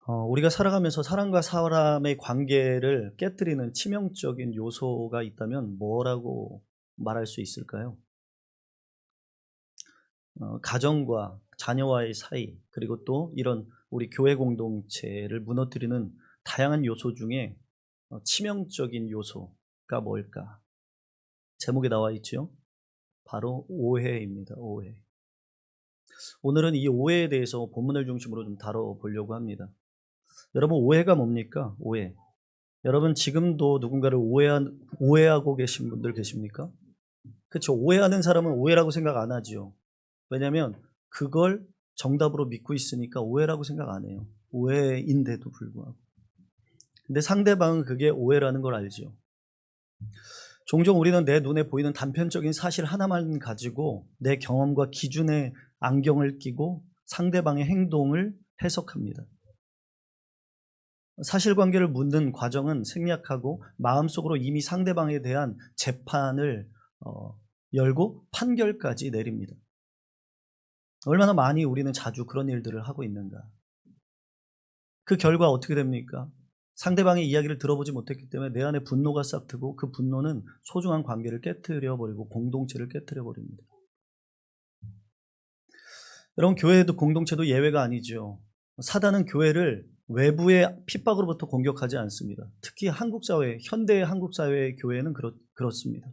우리가 살아가면서 사람과 사람의 관계를 깨뜨리는 치명적인 요소가 있다면 뭐라고 말할 수 있을까요? 가정과 자녀와의 사이, 그리고 또 이런 우리 교회 공동체를 무너뜨리는 다양한 요소 중에 치명적인 요소가 뭘까? 제목에 나와 있죠? 바로 오해입니다. 오해. 오늘은 이 오해에 대해서 본문을 중심으로 좀 다뤄보려고 합니다. 여러분, 오해가 뭡니까? 오해. 여러분, 지금도 누군가를 오해하고 계신 분들 계십니까? 그렇죠. 오해하는 사람은 오해라고 생각 안 하지요. 왜냐하면 그걸 정답으로 믿고 있으니까 오해라고 생각 안 해요. 오해인데도 불구하고. 근데 상대방은 그게 오해라는 걸 알지요. 종종 우리는 내 눈에 보이는 단편적인 사실 하나만 가지고 내 경험과 기준에 안경을 끼고 상대방의 행동을 해석합니다. 사실관계를 묻는 과정은 생략하고 마음속으로 이미 상대방에 대한 재판을 열고 판결까지 내립니다. 얼마나 많이 우리는 자주 그런 일들을 하고 있는가. 그 결과 어떻게 됩니까? 상대방의 이야기를 들어보지 못했기 때문에 내 안에 분노가 싹 트고 그 분노는 소중한 관계를 깨트려버리고 공동체를 깨트려버립니다. 여러분, 교회도 공동체도 예외가 아니죠. 사단은 교회를 외부의 핍박으로부터 공격하지 않습니다. 특히 한국 사회, 현대의 한국 사회의 교회는 그렇습니다.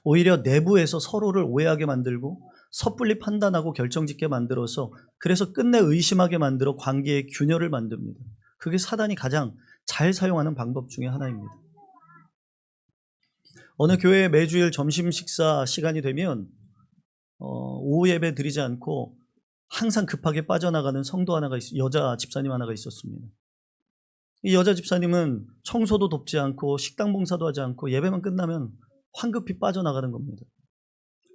오히려 내부에서 서로를 오해하게 만들고 섣불리 판단하고 결정짓게 만들어서 그래서 끝내 의심하게 만들어 관계의 균열을 만듭니다. 그게 사단이 가장 잘 사용하는 방법 중에 하나입니다. 어느 교회에 매주일 점심 식사 시간이 되면 오후 예배 드리지 않고 항상 급하게 빠져나가는 성도 하나가 여자 집사님 하나가 있었습니다. 이 여자 집사님은 청소도 돕지 않고 식당 봉사도 하지 않고 예배만 끝나면 황급히 빠져나가는 겁니다.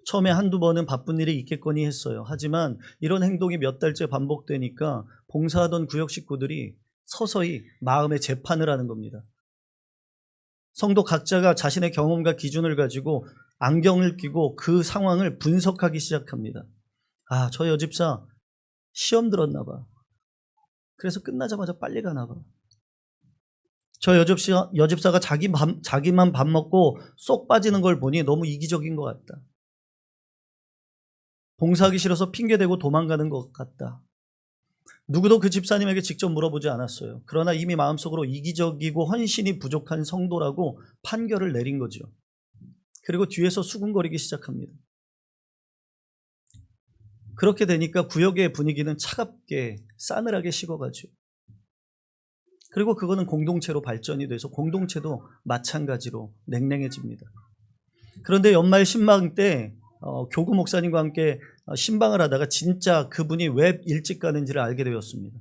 처음에 한두 번은 바쁜 일이 있겠거니 했어요. 하지만 이런 행동이 몇 달째 반복되니까 봉사하던 구역 식구들이 서서히 마음의 재판을 하는 겁니다. 성도 각자가 자신의 경험과 기준을 가지고 안경을 끼고 그 상황을 분석하기 시작합니다. 아, 저 여집사 시험 들었나 봐. 그래서 끝나자마자 빨리 가나 봐. 저 여집사가 자기만 밥 먹고 쏙 빠지는 걸 보니 너무 이기적인 것 같다. 봉사하기 싫어서 핑계대고 도망가는 것 같다. 누구도 그 집사님에게 직접 물어보지 않았어요. 그러나 이미 마음속으로 이기적이고 헌신이 부족한 성도라고 판결을 내린 거죠. 그리고 뒤에서 수군거리기 시작합니다. 그렇게 되니까 구역의 분위기는 차갑게 싸늘하게 식어가죠. 그리고 그거는 공동체로 발전이 돼서 공동체도 마찬가지로 냉랭해집니다. 그런데 연말 신방 때 교구 목사님과 함께 신방을 하다가 진짜 그분이 왜 일찍 가는지를 알게 되었습니다.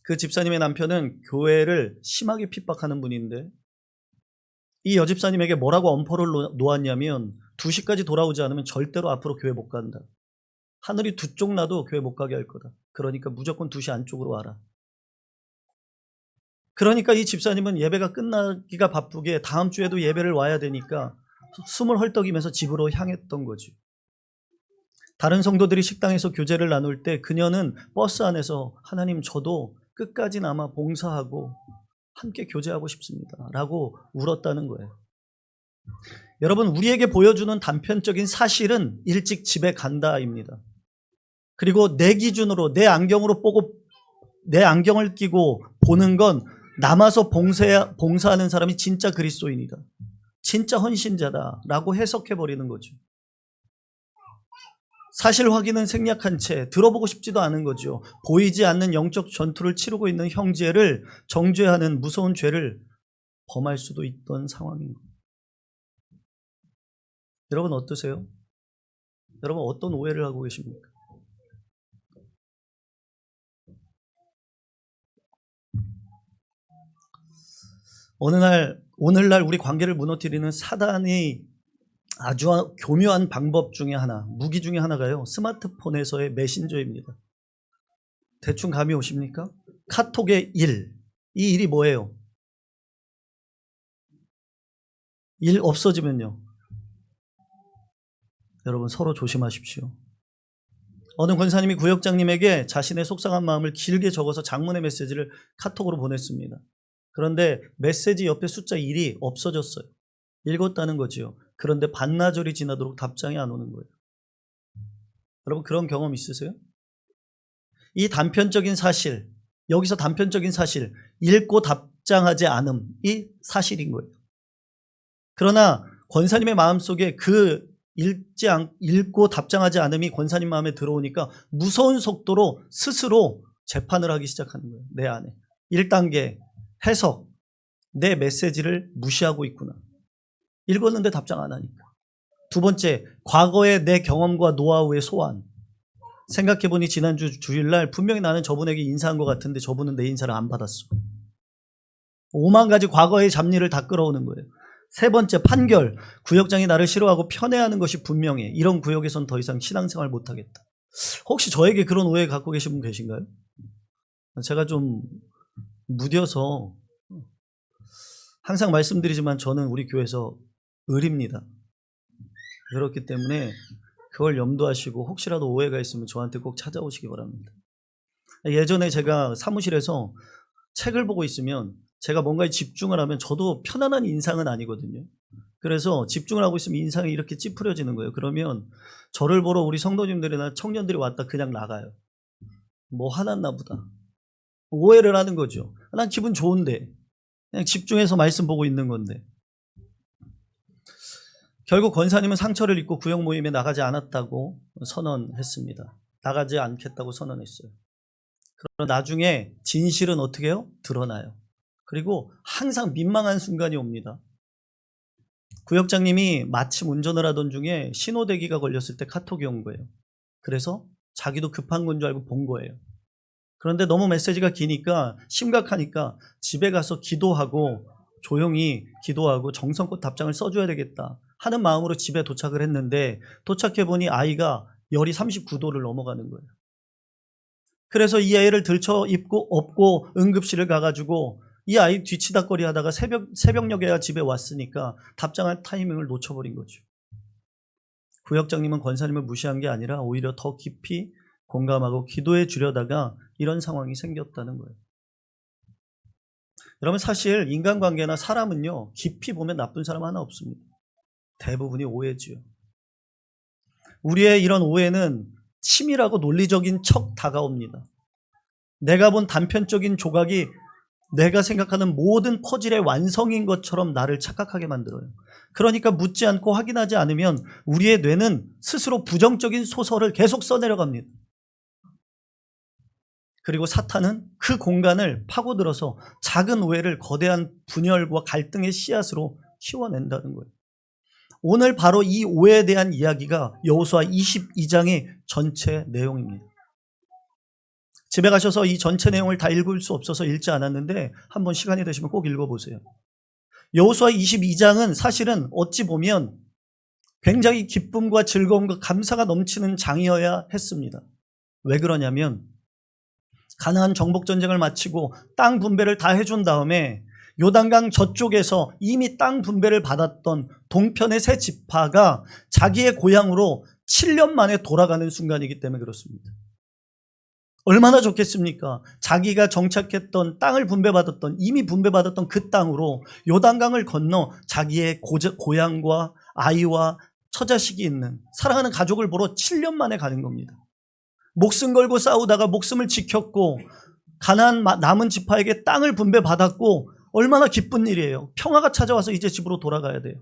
그 집사님의 남편은 교회를 심하게 핍박하는 분인데 이 여집사님에게 뭐라고 엄포를 놓았냐면 2시까지 돌아오지 않으면 절대로 앞으로 교회 못 간다. 하늘이 두 쪽 나도 교회 못 가게 할 거다. 그러니까 무조건 2시 안쪽으로 와라. 그러니까 이 집사님은 예배가 끝나기가 바쁘게 다음 주에도 예배를 와야 되니까 숨을 헐떡이면서 집으로 향했던 거죠. 다른 성도들이 식당에서 교제를 나눌 때 그녀는 버스 안에서 하나님, 저도 끝까지나마 봉사하고 함께 교제하고 싶습니다 라고 울었다는 거예요. 여러분, 우리에게 보여주는 단편적인 사실은 일찍 집에 간다입니다. 그리고 내 기준으로 내 안경으로 보고 내 안경을 끼고 보는 건 남아서 봉사하는 사람이 진짜 그리스도인이다, 진짜 헌신자다라고 해석해버리는 거죠. 사실 확인은 생략한 채 들어보고 싶지도 않은 거죠. 보이지 않는 영적 전투를 치르고 있는 형제를 정죄하는 무서운 죄를 범할 수도 있던 상황입니다. 여러분 어떠세요? 여러분 어떤 오해를 하고 계십니까? 오늘날 우리 관계를 무너뜨리는 사단이 아주 교묘한 방법 중에 하나, 무기 중에 하나가요, 스마트폰에서의 메신저입니다. 대충 감이 오십니까? 카톡의 일. 이 일이 뭐예요? 일 없어지면요, 여러분 서로 조심하십시오. 어느 권사님이 구역장님에게 자신의 속상한 마음을 길게 적어서 장문의 메시지를 카톡으로 보냈습니다. 그런데 메시지 옆에 숫자 1이 없어졌어요. 읽었다는 거지요. 그런데 반나절이 지나도록 답장이 안 오는 거예요. 여러분 그런 경험 있으세요? 이 단편적인 사실, 여기서 단편적인 사실, 읽고 답장하지 않음이 사실인 거예요. 그러나 권사님의 마음속에 그 읽고 답장하지 않음이 권사님 마음에 들어오니까 무서운 속도로 스스로 재판을 하기 시작하는 거예요. 내 안에. 1단계 해석. 내 메시지를 무시하고 있구나. 읽었는데 답장 안 하니까. 두 번째, 과거의 내 경험과 노하우의 소환. 생각해보니 지난주 주일날 분명히 나는 저분에게 인사한 것 같은데 저분은 내 인사를 안 받았어. 5만 가지 과거의 잡일을 다 끌어오는 거예요. 세 번째, 판결. 구역장이 나를 싫어하고 편애하는 것이 분명해. 이런 구역에선 더 이상 신앙생활 못하겠다. 혹시 저에게 그런 오해 갖고 계신 분 계신가요? 제가 좀 무뎌서 항상 말씀드리지만 저는 우리 교회에서 을입니다. 그렇기 때문에 그걸 염두하시고 혹시라도 오해가 있으면 저한테 꼭 찾아오시기 바랍니다. 예전에 제가 사무실에서 책을 보고 있으면 제가 뭔가에 집중을 하면 저도 편안한 인상은 아니거든요. 그래서 집중을 하고 있으면 인상이 이렇게 찌푸려지는 거예요. 그러면 저를 보러 우리 성도님들이나 청년들이 왔다 그냥 나가요. 뭐 화났나 보다. 오해를 하는 거죠. 난 기분 좋은데 그냥 집중해서 말씀 보고 있는 건데. 결국 권사님은 상처를 입고 구역 모임에 나가지 않았다고 선언했습니다. 나가지 않겠다고 선언했어요. 그러나 나중에 진실은 어떻게 해요? 드러나요. 그리고 항상 민망한 순간이 옵니다. 구역장님이 마침 운전을 하던 중에 신호대기가 걸렸을 때 카톡이 온 거예요. 그래서 자기도 급한 건 줄 알고 본 거예요. 그런데 너무 메시지가 기니까 심각하니까 집에 가서 기도하고 조용히 기도하고 정성껏 답장을 써줘야 되겠다 하는 마음으로 집에 도착을 했는데 도착해보니 아이가 열이 39도를 넘어가는 거예요. 그래서 이 아이를 들쳐 업고 응급실을 가가지고 이 아이 뒤치다거리 하다가 새벽녘에야 집에 왔으니까 답장할 타이밍을 놓쳐버린 거죠. 구역장님은 권사님을 무시한 게 아니라 오히려 더 깊이 공감하고 기도해 주려다가 이런 상황이 생겼다는 거예요. 여러분 사실 인간관계나 사람은요 깊이 보면 나쁜 사람 하나 없습니다. 대부분이 오해지요. 우리의 이런 오해는 치밀하고 논리적인 척 다가옵니다. 내가 본 단편적인 조각이 내가 생각하는 모든 퍼즐의 완성인 것처럼 나를 착각하게 만들어요. 그러니까 묻지 않고 확인하지 않으면 우리의 뇌는 스스로 부정적인 소설을 계속 써내려갑니다. 그리고 사탄은 그 공간을 파고들어서 작은 오해를 거대한 분열과 갈등의 씨앗으로 키워낸다는 거예요. 오늘 바로 이 오해에 대한 이야기가 여호수아 22장의 전체 내용입니다. 집에 가셔서 이 전체 내용을 다 읽을 수 없어서 읽지 않았는데 한번 시간이 되시면 꼭 읽어보세요. 여호수아 22장은 사실은 어찌 보면 굉장히 기쁨과 즐거움과 감사가 넘치는 장이어야 했습니다. 왜 그러냐면 가나안 정복전쟁을 마치고 땅 분배를 다 해준 다음에 요단강 저쪽에서 이미 땅 분배를 받았던 동편의 세 지파가 자기의 고향으로 7년 만에 돌아가는 순간이기 때문에 그렇습니다. 얼마나 좋겠습니까? 자기가 정착했던 땅을 분배받았던 이미 분배받았던 그 땅으로 요단강을 건너 자기의 고향과 아이와 처자식이 있는 사랑하는 가족을 보러 7년 만에 가는 겁니다. 목숨 걸고 싸우다가 목숨을 지켰고 가나안 남은 지파에게 땅을 분배받았고 얼마나 기쁜 일이에요. 평화가 찾아와서 이제 집으로 돌아가야 돼요.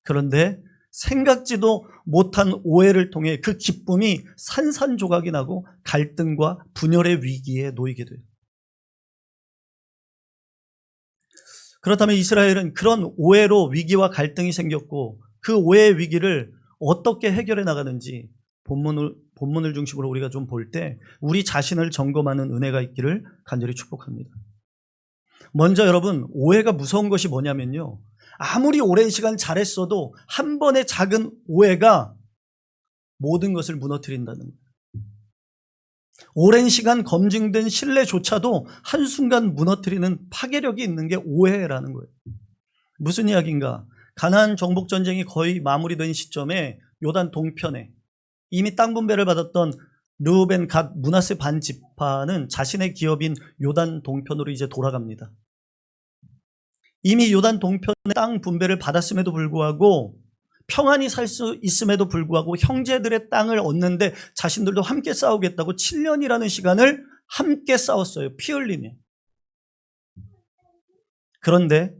그런데 생각지도 못한 오해를 통해 그 기쁨이 산산조각이 나고 갈등과 분열의 위기에 놓이게 돼요. 그렇다면 이스라엘은 그런 오해로 위기와 갈등이 생겼고 그 오해의 위기를 어떻게 해결해 나가는지 본문을 중심으로 우리가 좀 볼 때 우리 자신을 점검하는 은혜가 있기를 간절히 축복합니다. 먼저 여러분 오해가 무서운 것이 뭐냐면요. 아무리 오랜 시간 잘했어도 한 번의 작은 오해가 모든 것을 무너뜨린다는 거예요. 오랜 시간 검증된 신뢰조차도 한순간 무너뜨리는 파괴력이 있는 게 오해라는 거예요. 무슨 이야기인가? 가나안 정복전쟁이 거의 마무리된 시점에 요단 동편에 이미 땅 분배를 받았던 르우벤, 갓, 므낫세 반 지파는 자신의 기업인 요단 동편으로 이제 돌아갑니다. 이미 요단 동편의 땅 분배를 받았음에도 불구하고 평안히 살 수 있음에도 불구하고 형제들의 땅을 얻는데 자신들도 함께 싸우겠다고 7년이라는 시간을 함께 싸웠어요. 피 흘리며. 그런데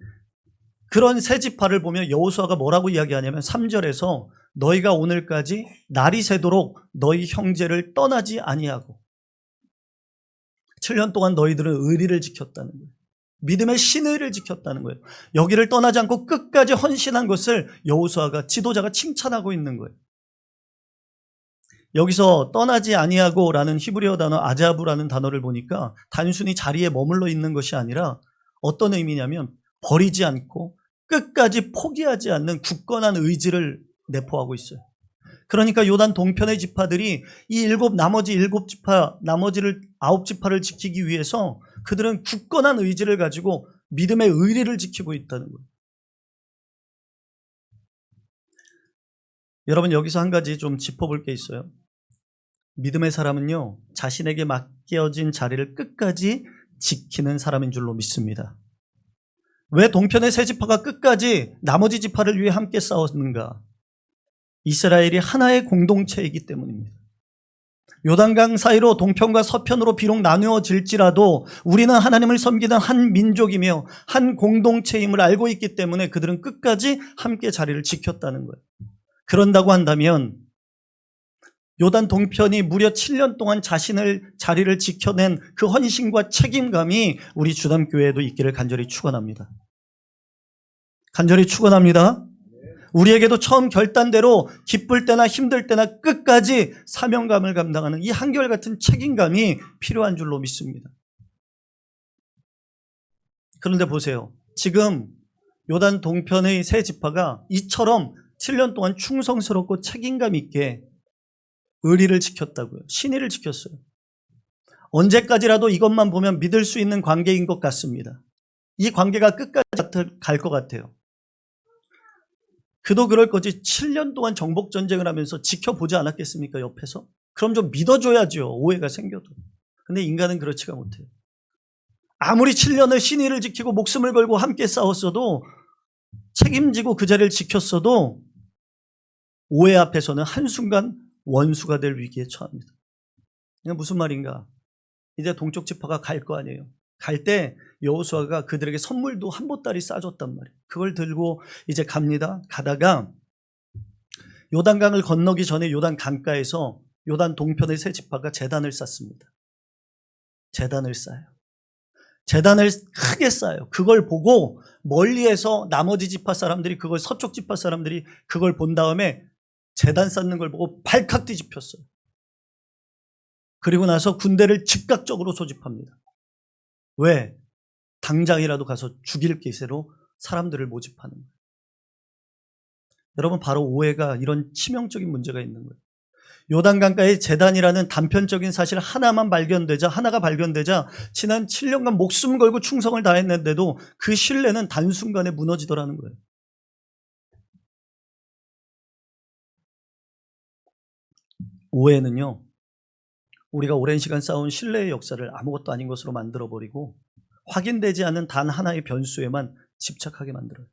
그런 세 지파를 보며 여호수아가 뭐라고 이야기하냐면 3절에서 너희가 오늘까지 날이 새도록 너희 형제를 떠나지 아니하고 7년 동안 너희들은 의리를 지켰다는 거예요. 믿음의 신의를 지켰다는 거예요. 여기를 떠나지 않고 끝까지 헌신한 것을 여호수아가 지도자가 칭찬하고 있는 거예요. 여기서 떠나지 아니하고라는 히브리어 단어 아자부라는 단어를 보니까 단순히 자리에 머물러 있는 것이 아니라 어떤 의미냐면 버리지 않고 끝까지 포기하지 않는 굳건한 의지를 내포하고 있어요. 그러니까 요단 동편의 지파들이 이 나머지 일곱 지파, 나머지를 9지파를 지키기 위해서 그들은 굳건한 의지를 가지고 믿음의 의리를 지키고 있다는 거예요. 여러분, 여기서 한 가지 좀 짚어볼 게 있어요. 믿음의 사람은요, 자신에게 맡겨진 자리를 끝까지 지키는 사람인 줄로 믿습니다. 왜 동편의 세 지파가 끝까지 나머지 지파를 위해 함께 싸웠는가? 이스라엘이 하나의 공동체이기 때문입니다. 요단강 사이로 동편과 서편으로 비록 나누어질지라도 우리는 하나님을 섬기는 한 민족이며 한 공동체임을 알고 있기 때문에 그들은 끝까지 함께 자리를 지켰다는 거예요. 그런다고 한다면 요단 동편이 무려 7년 동안 자리를 지켜낸 그 헌신과 책임감이 우리 주담교회에도 있기를 간절히 축원합니다. 간절히 축원합니다. 우리에게도 처음 결단대로 기쁠 때나 힘들 때나 끝까지 사명감을 감당하는 이 한결같은 책임감이 필요한 줄로 믿습니다. 그런데 보세요. 지금 요단 동편의 세 지파가 이처럼 7년 동안 충성스럽고 책임감 있게 의리를 지켰다고요. 신의를 지켰어요. 언제까지라도 이것만 보면 믿을 수 있는 관계인 것 같습니다. 이 관계가 끝까지 갈 것 같아요. 그도 그럴 거지 7년 동안 정복전쟁을 하면서 지켜보지 않았겠습니까? 옆에서? 그럼 좀 믿어줘야죠. 오해가 생겨도. 근데 인간은 그렇지가 못해요. 아무리 7년을 신의를 지키고 목숨을 걸고 함께 싸웠어도 책임지고 그 자리를 지켰어도 오해 앞에서는 한순간 원수가 될 위기에 처합니다. 이게 무슨 말인가? 이제 동쪽 지파가 갈 거 아니에요. 갈 때 여호수아가 그들에게 선물도 한 보따리 싸줬단 말이에요. 그걸 들고 이제 갑니다. 가다가 요단강을 건너기 전에 요단 강가에서 요단 동편의 세 지파가 제단을 쌓습니다. 제단을 쌓아요. 제단을 크게 쌓아요. 그걸 보고 멀리에서 나머지 지파 사람들이 서쪽 지파 사람들이 그걸 본 다음에 제단 쌓는 걸 보고 발칵 뒤집혔어요. 그리고 나서 군대를 즉각적으로 소집합니다. 왜? 당장이라도 가서 죽일 기세로 사람들을 모집하는 거예요. 여러분, 바로 오해가 이런 치명적인 문제가 있는 거예요. 요단강가의 제단이라는 단편적인 사실 하나가 발견되자 지난 7년간 목숨 걸고 충성을 다했는데도 그 신뢰는 단순간에 무너지더라는 거예요. 오해는요, 우리가 오랜 시간 쌓아온 신뢰의 역사를 아무것도 아닌 것으로 만들어버리고 확인되지 않은 단 하나의 변수에만 집착하게 만들어요.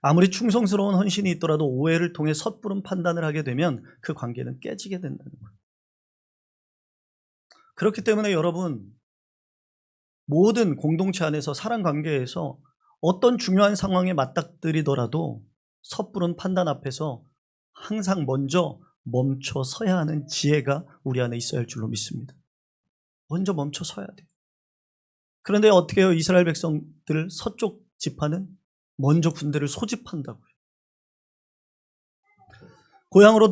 아무리 충성스러운 헌신이 있더라도 오해를 통해 섣부른 판단을 하게 되면 그 관계는 깨지게 된다는 거예요. 그렇기 때문에 여러분, 모든 공동체 안에서 사람 관계에서 어떤 중요한 상황에 맞닥뜨리더라도 섣부른 판단 앞에서 항상 먼저 멈춰 서야 하는 지혜가 우리 안에 있어야 할 줄로 믿습니다. 먼저 멈춰 서야 돼요. 그런데 어떻게 해요? 이스라엘 백성들 서쪽 지파는 먼저 군대를 소집한다고요. 고향으로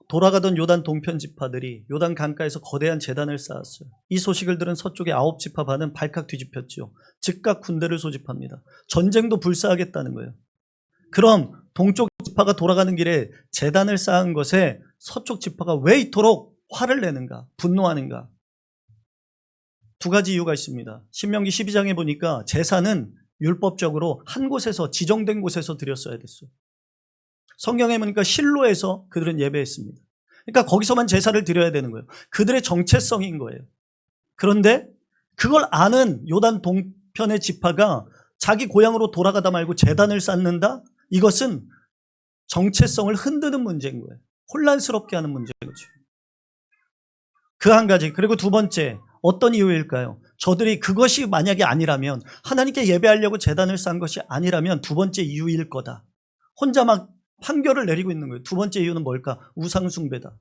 돌아가던 요단 동편 지파들이 요단 강가에서 거대한 제단을 쌓았어요. 이 소식을 들은 서쪽의 9지파 반은 발칵 뒤집혔죠. 즉각 군대를 소집합니다. 전쟁도 불사하겠다는 거예요. 그럼 동쪽 지파가 돌아가는 길에 제단을 쌓은 것에 서쪽 지파가 왜 이토록 화를 내는가, 분노하는가? 두 가지 이유가 있습니다. 신명기 12장에 보니까 제사는 율법적으로 한 곳에서, 지정된 곳에서 드렸어야 됐어요. 성경에 보니까 실로에서 그들은 예배했습니다. 그러니까 거기서만 제사를 드려야 되는 거예요. 그들의 정체성인 거예요. 그런데 그걸 아는 요단 동편의 지파가 자기 고향으로 돌아가다 말고 제단을 쌓는다? 이것은 정체성을 흔드는 문제인 거예요. 혼란스럽게 하는 문제인 거죠. 그 한 가지. 그리고 두 번째, 어떤 이유일까요? 저들이 그것이 만약에 아니라면, 하나님께 예배하려고 제단을 쌓은 것이 아니라면 두 번째 이유일 거다. 혼자 막 판결을 내리고 있는 거예요. 두 번째 이유는 뭘까? 우상숭배다.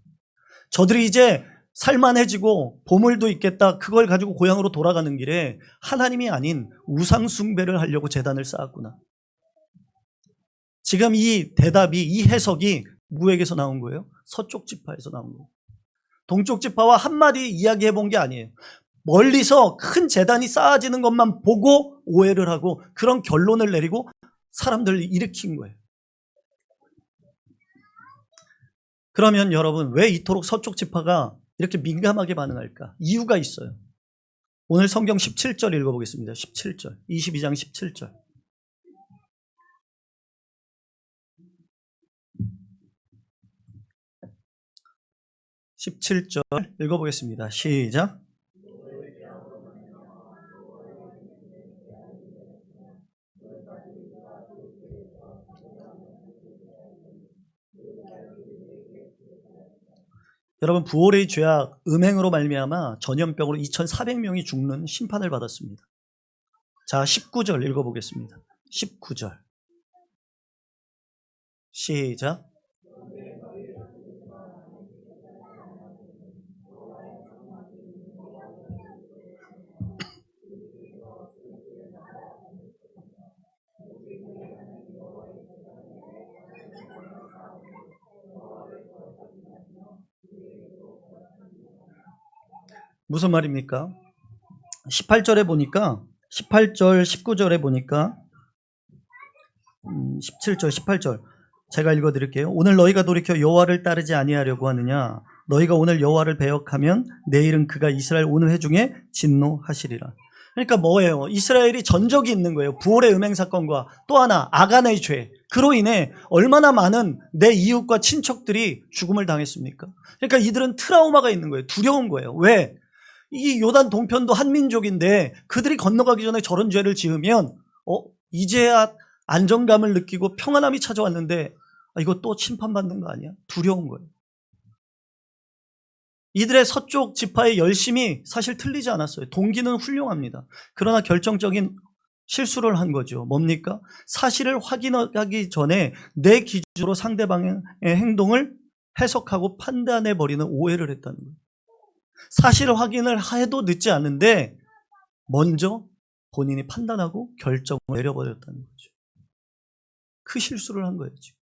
저들이 이제 살만해지고 보물도 있겠다. 그걸 가지고 고향으로 돌아가는 길에 하나님이 아닌 우상숭배를 하려고 제단을 쌓았구나. 지금 이 대답이, 이 해석이 누구에게서 나온 거예요? 서쪽 지파에서 나온 거예요. 동쪽 지파와 한마디 이야기해 본 게 아니에요. 멀리서 큰 제단이 쌓아지는 것만 보고 오해를 하고 그런 결론을 내리고 사람들을 일으킨 거예요. 그러면 여러분, 왜 이토록 서쪽 지파가 이렇게 민감하게 반응할까? 이유가 있어요. 오늘 성경 17절 읽어보겠습니다. 17절, 22장 17절. 읽어보겠습니다. 시작. 여러분, 부올의 죄악, 음행으로 말미암아 전염병으로 2,400명이 죽는 심판을 받았습니다. 자, 19절 읽어보겠습니다. 19절. 시작. 무슨 말입니까? 18절에 보니까 18절, 19절에 보니까 17절, 18절 제가 읽어드릴게요. 오늘 너희가 돌이켜 여호와를 따르지 아니하려고 하느냐? 너희가 오늘 여호와를 배역하면 내일은 그가 이스라엘 온 회중에 진노하시리라. 그러니까 뭐예요? 이스라엘이 전적이 있는 거예요. 부올의 음행 사건과 또 하나 아간의 죄. 그로 인해 얼마나 많은 내 이웃과 친척들이 죽음을 당했습니까? 그러니까 이들은 트라우마가 있는 거예요. 두려운 거예요. 왜? 이 요단 동편도 한민족인데 그들이 건너가기 전에 저런 죄를 지으면 이제야 안정감을 느끼고 평안함이 찾아왔는데 이거 또 심판받는 거 아니야? 두려운 거예요. 이들의 서쪽 지파의 열심이 사실 틀리지 않았어요. 동기는 훌륭합니다. 그러나 결정적인 실수를 한 거죠. 뭡니까? 사실을 확인하기 전에 내 기준으로 상대방의 행동을 해석하고 판단해버리는 오해를 했다는 거예요. 사실 확인을 해도 늦지 않은데 먼저 본인이 판단하고 결정을 내려버렸다는 거죠. 그 실수를 한 거예요. 지금.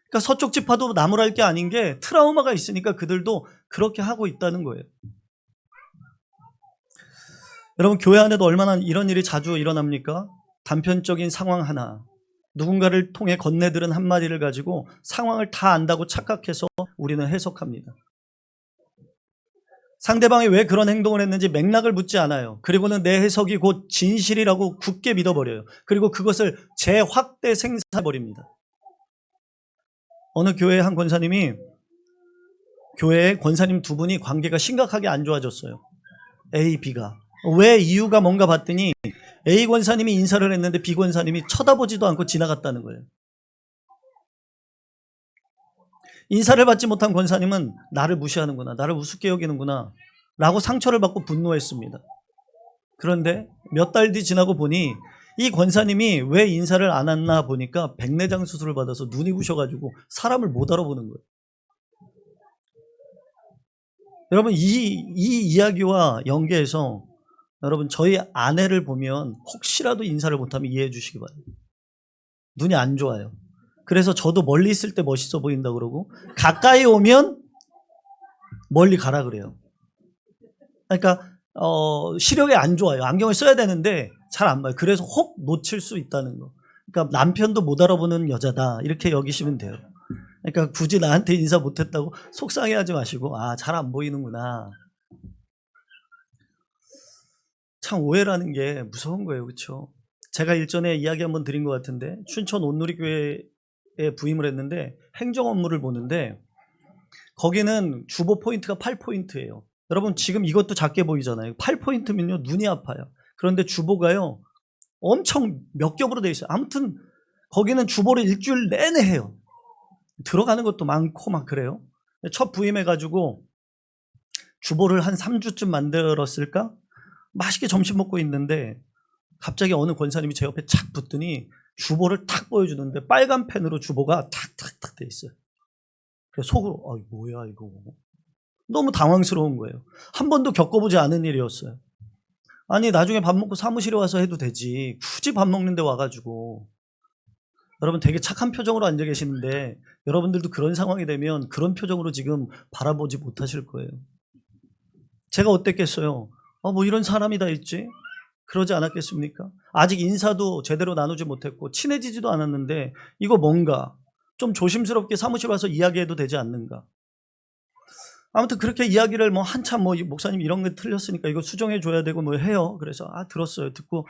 그러니까 서쪽 지파도 나무랄 게 아닌 게 트라우마가 있으니까 그들도 그렇게 하고 있다는 거예요. 여러분, 교회 안에도 얼마나 이런 일이 자주 일어납니까? 단편적인 상황 하나, 누군가를 통해 건네들은 한마디를 가지고 상황을 다 안다고 착각해서 우리는 해석합니다. 상대방이 왜 그런 행동을 했는지 맥락을 묻지 않아요. 그리고는 내 해석이 곧 진실이라고 굳게 믿어버려요. 그리고 그것을 재확대 생산해버립니다. 어느 교회의 한 권사님이 교회의 권사님 두 분이 관계가 심각하게 안 좋아졌어요. A, B가. 왜 이유가 뭔가 봤더니 A 권사님이 인사를 했는데 B 권사님이 쳐다보지도 않고 지나갔다는 거예요. 인사를 받지 못한 권사님은 나를 무시하는구나, 나를 우습게 여기는구나 라고 상처를 받고 분노했습니다. 그런데 몇 달 뒤 지나고 보니 이 권사님이 왜 인사를 안 했나 보니까 백내장 수술을 받아서 눈이 부셔가지고 사람을 못 알아보는 거예요. 여러분, 이 이야기와 연계해서 여러분, 저희 아내를 보면 혹시라도 인사를 못하면 이해해 주시기 바랍니다. 눈이 안 좋아요. 그래서 저도 멀리 있을 때 멋있어 보인다 그러고 가까이 오면 멀리 가라 그래요. 그러니까 시력이 안 좋아요. 안경을 써야 되는데 잘 안 봐요. 그래서 혹 놓칠 수 있다는 거. 그러니까 남편도 못 알아보는 여자다 이렇게 여기시면 돼요. 그러니까 굳이 나한테 인사 못했다고 속상해하지 마시고 잘 안 보이는구나. 참 오해라는 게 무서운 거예요. 그렇죠? 제가 일전에 이야기 한번 드린 것 같은데 춘천 온누리교회에 부임을 했는데 행정 업무를 보는데 거기는 주보 포인트가 8포인트예요. 여러분 지금 이것도 작게 보이잖아요. 8포인트면요 눈이 아파요. 그런데 주보가요 엄청 몇 겹으로 되어 있어요. 아무튼 거기는 주보를 일주일 내내 해요. 들어가는 것도 많고 막 그래요. 첫 부임해가지고 주보를 한 3주쯤 만들었을까? 맛있게 점심 먹고 있는데 갑자기 어느 권사님이 제 옆에 착 붙더니 주보를 탁 보여주는데 빨간 펜으로 주보가 탁탁탁 돼 있어요. 그래서 속으로 뭐야 이거. 너무 당황스러운 거예요. 한 번도 겪어보지 않은 일이었어요. 아니 나중에 밥 먹고 사무실에 와서 해도 되지. 굳이 밥 먹는데 와가지고. 여러분 되게 착한 표정으로 앉아 계시는데 여러분들도 그런 상황이 되면 그런 표정으로 지금 바라보지 못하실 거예요. 제가 어땠겠어요? 뭐 이런 사람이 다 있지? 그러지 않았겠습니까? 아직 인사도 제대로 나누지 못했고 친해지지도 않았는데 이거 뭔가 좀 조심스럽게 사무실 와서 이야기해도 되지 않는가? 아무튼 그렇게 이야기를 한참 목사님 이런 게 틀렸으니까 이거 수정해 줘야 되고 해요. 그래서 들었어요. 듣고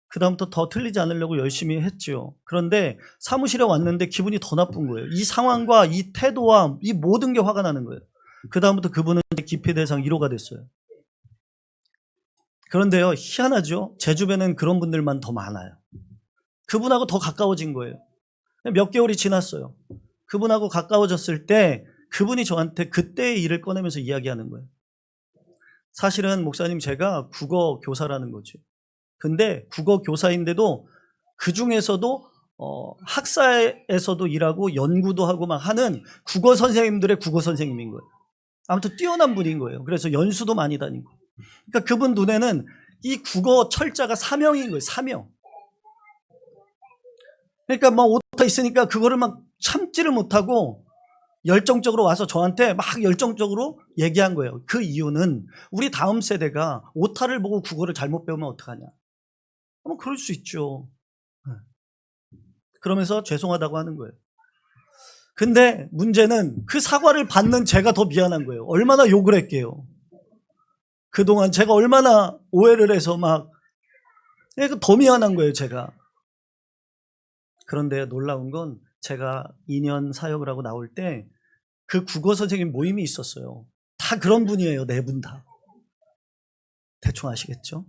그다음부터 더 틀리지 않으려고 열심히 했죠. 그런데 사무실에 왔는데 기분이 더 나쁜 거예요. 이 상황과 이 태도와 이 모든 게 화가 나는 거예요. 그다음부터 그분은 기피 대상 1호가 됐어요. 그런데요, 희한하죠? 제 주변엔 그런 분들만 더 많아요. 그분하고 더 가까워진 거예요. 몇 개월이 지났어요. 그분하고 가까워졌을 때 그분이 저한테 그때의 일을 꺼내면서 이야기하는 거예요. 사실은 목사님 제가 국어 교사라는 거죠. 근데 국어 교사인데도 그 중에서도 학사에서도 일하고 연구도 하고 막 하는 국어 선생님들의 국어 선생님인 거예요. 아무튼 뛰어난 분인 거예요. 그래서 연수도 많이 다니고. 그러니까 그분 눈에는 이 국어 철자가 사명인 거예요. 사명. 그러니까 오타 있으니까 그거를 막 참지를 못하고 열정적으로 와서 저한테 막 열정적으로 얘기한 거예요. 그 이유는 우리 다음 세대가 오타를 보고 국어를 잘못 배우면 어떡하냐. 그럴 수 있죠. 그러면서 죄송하다고 하는 거예요. 근데 문제는 그 사과를 받는 제가 더 미안한 거예요. 얼마나 욕을 했게요. 그동안 제가 얼마나 오해를 해서 더 미안한 거예요, 제가. 그런데 놀라운 건 제가 2년 사역을 하고 나올 때 그 국어 선생님 모임이 있었어요. 다 그런 분이에요, 네 분 다. 대충 아시겠죠?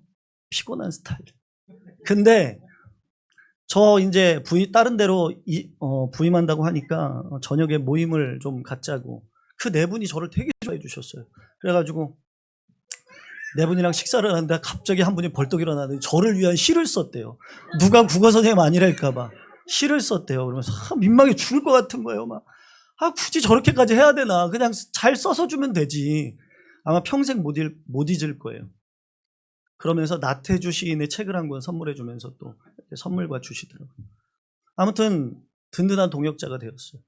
피곤한 스타일. 근데 저 이제 다른 데로 부임한다고 하니까 저녁에 모임을 좀 갖자고 그 네 분이 저를 되게 좋아해 주셨어요. 그래가지고 네 분이랑 식사를 하는데 갑자기 한 분이 벌떡 일어나더니 저를 위한 시를 썼대요. 누가 국어 선생님 아니랄까봐 시를 썼대요. 그러면서 민망해 죽을 것 같은 거예요. 굳이 저렇게까지 해야 되나? 그냥 잘 써서 주면 되지. 아마 평생 못 잊을 거예요. 그러면서 나태주 시인의 책을 한 권 선물해 주면서 또 선물과 주시더라고요. 아무튼 든든한 동역자가 되었어요.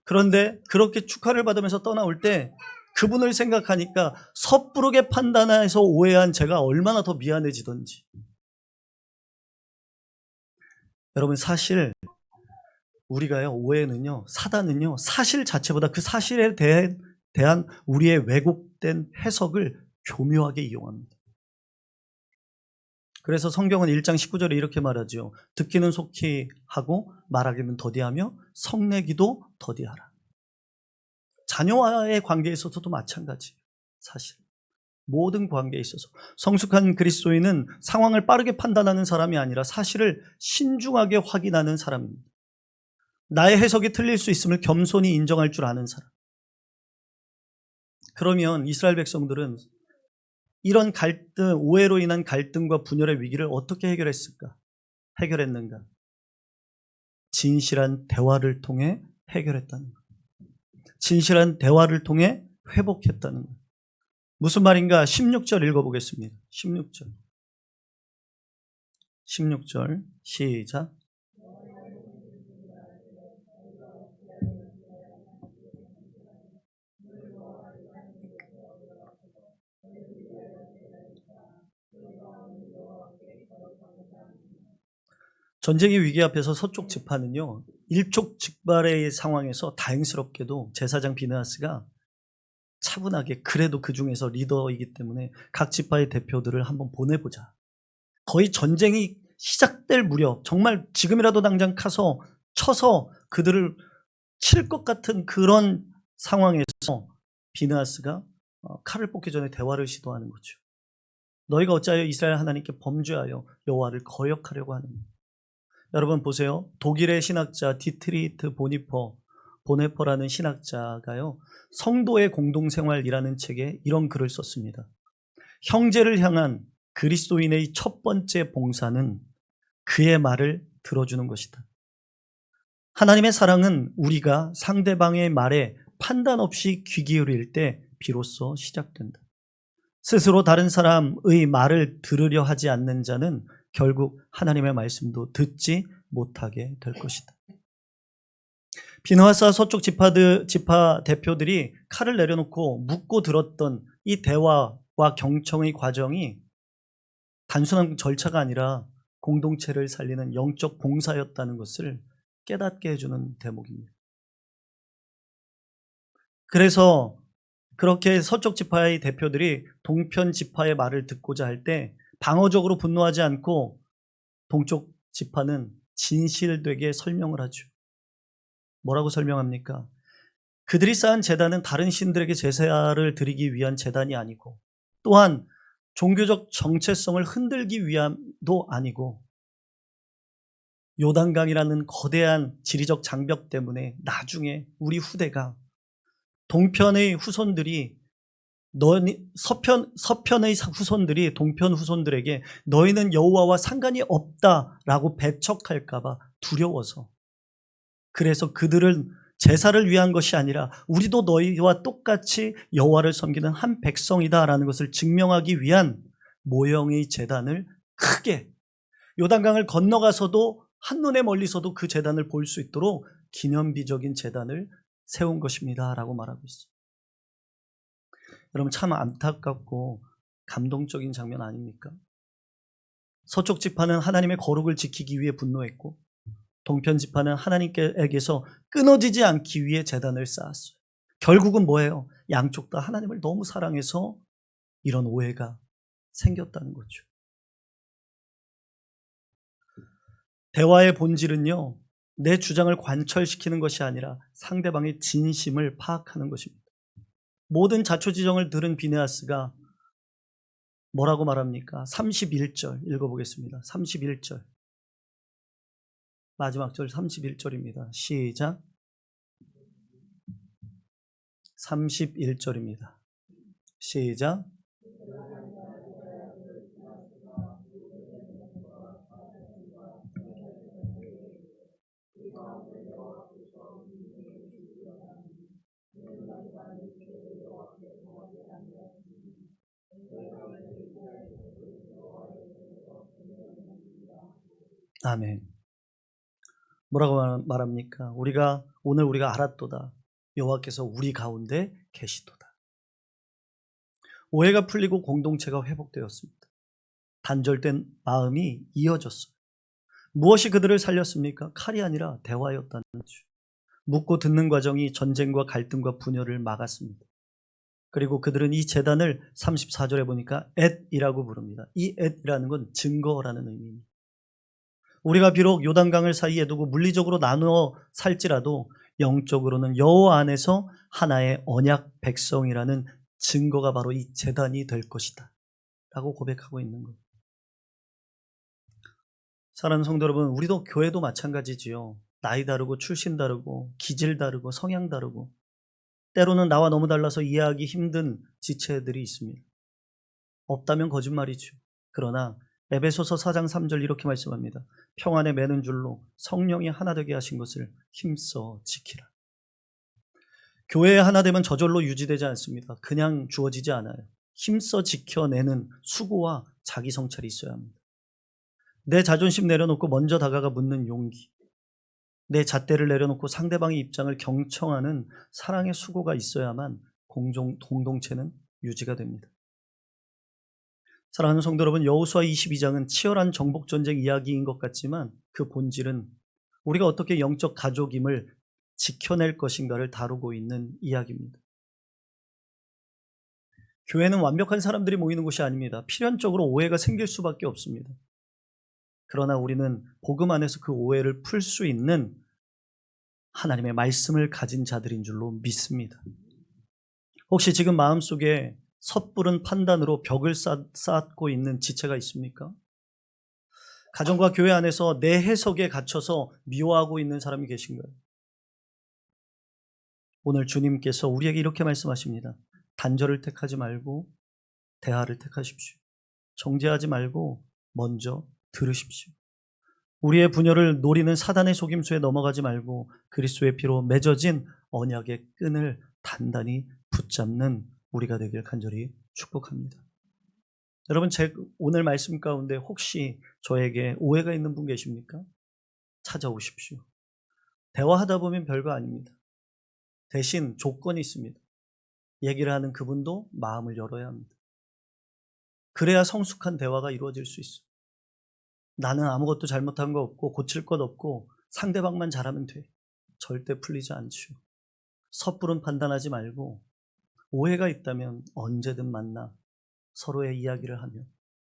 그런데 그렇게 축하를 받으면서 떠나올 때 그분을 생각하니까 섣부르게 판단해서 오해한 제가 얼마나 더 미안해지던지. 여러분 사실 우리가요 오해는요 사단은요 사실 자체보다 그 사실에 대한 우리의 왜곡된 해석을 교묘하게 이용합니다. 그래서 성경은 1장 19절에 이렇게 말하죠. 듣기는 속히 하고 말하기는 더디하며 성내기도 더디하라. 자녀와의 관계에 있어서도 마찬가지예요. 사실 모든 관계에 있어서 성숙한 그리스도인은 상황을 빠르게 판단하는 사람이 아니라 사실을 신중하게 확인하는 사람입니다. 나의 해석이 틀릴 수 있음을 겸손히 인정할 줄 아는 사람. 그러면 이스라엘 백성들은 이런 갈등, 오해로 인한 갈등과 분열의 위기를 어떻게 해결했는가? 진실한 대화를 통해 해결했다는 것. 진실한 대화를 통해 회복했다는 것. 무슨 말인가? 16절 읽어보겠습니다. 16절 시작. 전쟁의 위기 앞에서 서쪽 지파는요 일촉즉발의 상황에서 다행스럽게도 제사장 비느하스가 차분하게 그래도 그 중에서 리더이기 때문에 각 지파의 대표들을 한번 보내보자. 거의 전쟁이 시작될 무렵 정말 지금이라도 당장 쳐서 그들을 칠 것 같은 그런 상황에서 비느하스가 칼을 뽑기 전에 대화를 시도하는 거죠. 너희가 어찌하여 이스라엘 하나님께 범죄하여 여호와를 거역하려고 하느냐. 여러분 보세요. 독일의 신학자 디트리트 보네퍼라는 신학자가요, 성도의 공동생활이라는 책에 이런 글을 썼습니다. 형제를 향한 그리스도인의 첫 번째 봉사는 그의 말을 들어주는 것이다. 하나님의 사랑은 우리가 상대방의 말에 판단 없이 귀 기울일 때 비로소 시작된다. 스스로 다른 사람의 말을 들으려 하지 않는 자는 결국 하나님의 말씀도 듣지 못하게 될 것이다. 비느하스와 서쪽 지파 대표들이 칼을 내려놓고 묻고 들었던 이 대화와 경청의 과정이 단순한 절차가 아니라 공동체를 살리는 영적 봉사였다는 것을 깨닫게 해주는 대목입니다. 그래서 그렇게 서쪽 지파의 대표들이 동편 지파의 말을 듣고자 할 때 방어적으로 분노하지 않고 동쪽 지파는 진실되게 설명을 하죠. 뭐라고 설명합니까? 그들이 쌓은 제단은 다른 신들에게 제사를 드리기 위한 제단이 아니고, 또한 종교적 정체성을 흔들기 위함도 아니고, 요단강이라는 거대한 지리적 장벽 때문에 나중에 우리 후대가 동편의 후손들이 서편의 후손들이 동편 후손들에게 너희는 여호와와 상관이 없다라고 배척할까 봐 두려워서, 그래서 그들은 제사를 위한 것이 아니라 우리도 너희와 똑같이 여호와를 섬기는 한 백성이다라는 것을 증명하기 위한 모형의 제단을 크게, 요단강을 건너가서도 한눈에 멀리서도 그 제단을 볼 수 있도록 기념비적인 제단을 세운 것입니다 라고 말하고 있어요. 여러분, 참 안타깝고 감동적인 장면 아닙니까? 서쪽 지파는 하나님의 거룩을 지키기 위해 분노했고, 동편 지파는 하나님께서 끊어지지 않기 위해 제단을 쌓았어요. 결국은 뭐예요? 양쪽 다 하나님을 너무 사랑해서 이런 오해가 생겼다는 거죠. 대화의 본질은요, 내 주장을 관철시키는 것이 아니라 상대방의 진심을 파악하는 것입니다. 모든 자초지정을 들은 비느하스가 뭐라고 말합니까? 31절 읽어보겠습니다. 31절. 마지막 절 31절입니다. 시작. 31절입니다. 시작. 아멘. 뭐라고 말합니까? 오늘 우리가 알았도다. 여호와께서 우리 가운데 계시도다. 오해가 풀리고 공동체가 회복되었습니다. 단절된 마음이 이어졌어요. 무엇이 그들을 살렸습니까? 칼이 아니라 대화였다는 거죠. 묻고 듣는 과정이 전쟁과 갈등과 분열을 막았습니다. 그리고 그들은 이 제단을 34절에 보니까 엣이라고 부릅니다. 이 엣이라는 건 증거라는 의미입니다. 우리가 비록 요단강을 사이에 두고 물리적으로 나누어 살지라도 영적으로는 여호와 안에서 하나의 언약 백성이라는 증거가 바로 이 제단이 될 것이다 라고 고백하고 있는 거예요. 사랑하는 성도 여러분, 우리도 교회도 마찬가지지요. 나이 다르고 출신 다르고 기질 다르고 성향 다르고 때로는 나와 너무 달라서 이해하기 힘든 지체들이 있습니다. 없다면 거짓말이죠. 그러나 에베소서 4장 3절 이렇게 말씀합니다. 평안에 매는 줄로 성령이 하나 되게 하신 것을 힘써 지키라. 교회에 하나 되면 저절로 유지되지 않습니다. 그냥 주어지지 않아요. 힘써 지켜내는 수고와 자기 성찰이 있어야 합니다. 내 자존심 내려놓고 먼저 다가가 묻는 용기, 내 잣대를 내려놓고 상대방의 입장을 경청하는 사랑의 수고가 있어야만 공동체는 유지가 됩니다. 사랑하는 성도 여러분, 여호수아 22장은 치열한 정복전쟁 이야기인 것 같지만 그 본질은 우리가 어떻게 영적 가족임을 지켜낼 것인가를 다루고 있는 이야기입니다. 교회는 완벽한 사람들이 모이는 곳이 아닙니다. 필연적으로 오해가 생길 수밖에 없습니다. 그러나 우리는 복음 안에서 그 오해를 풀 수 있는 하나님의 말씀을 가진 자들인 줄로 믿습니다. 혹시 지금 마음속에 섣부른 판단으로 벽을 쌓고 있는 지체가 있습니까? 가정과 교회 안에서 내 해석에 갇혀서 미워하고 있는 사람이 계신가요? 오늘 주님께서 우리에게 이렇게 말씀하십니다. 단절을 택하지 말고 대화를 택하십시오. 정죄하지 말고 먼저 들으십시오. 우리의 분열을 노리는 사단의 속임수에 넘어가지 말고 그리스도의 피로 맺어진 언약의 끈을 단단히 붙잡는 우리가 되길 간절히 축복합니다. 여러분, 제 오늘 말씀 가운데 혹시 저에게 오해가 있는 분 계십니까? 찾아오십시오. 대화하다 보면 별거 아닙니다. 대신 조건이 있습니다. 얘기를 하는 그분도 마음을 열어야 합니다. 그래야 성숙한 대화가 이루어질 수 있어요. 나는 아무것도 잘못한 거 없고 고칠 것 없고 상대방만 잘하면 돼. 절대 풀리지 않죠. 섣부른 판단하지 말고 오해가 있다면 언제든 만나 서로의 이야기를 하며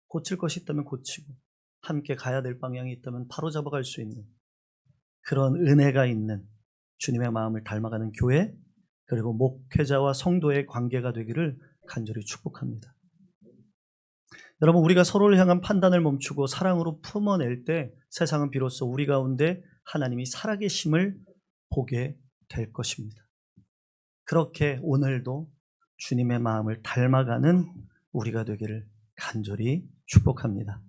고칠 것이 있다면 고치고 함께 가야 될 방향이 있다면 바로 잡아갈 수 있는 그런 은혜가 있는 주님의 마음을 닮아가는 교회 그리고 목회자와 성도의 관계가 되기를 간절히 축복합니다. 여러분, 우리가 서로를 향한 판단을 멈추고 사랑으로 품어낼 때 세상은 비로소 우리 가운데 하나님이 살아계심을 보게 될 것입니다. 그렇게 오늘도 주님의 마음을 닮아가는 우리가 되기를 간절히 축복합니다.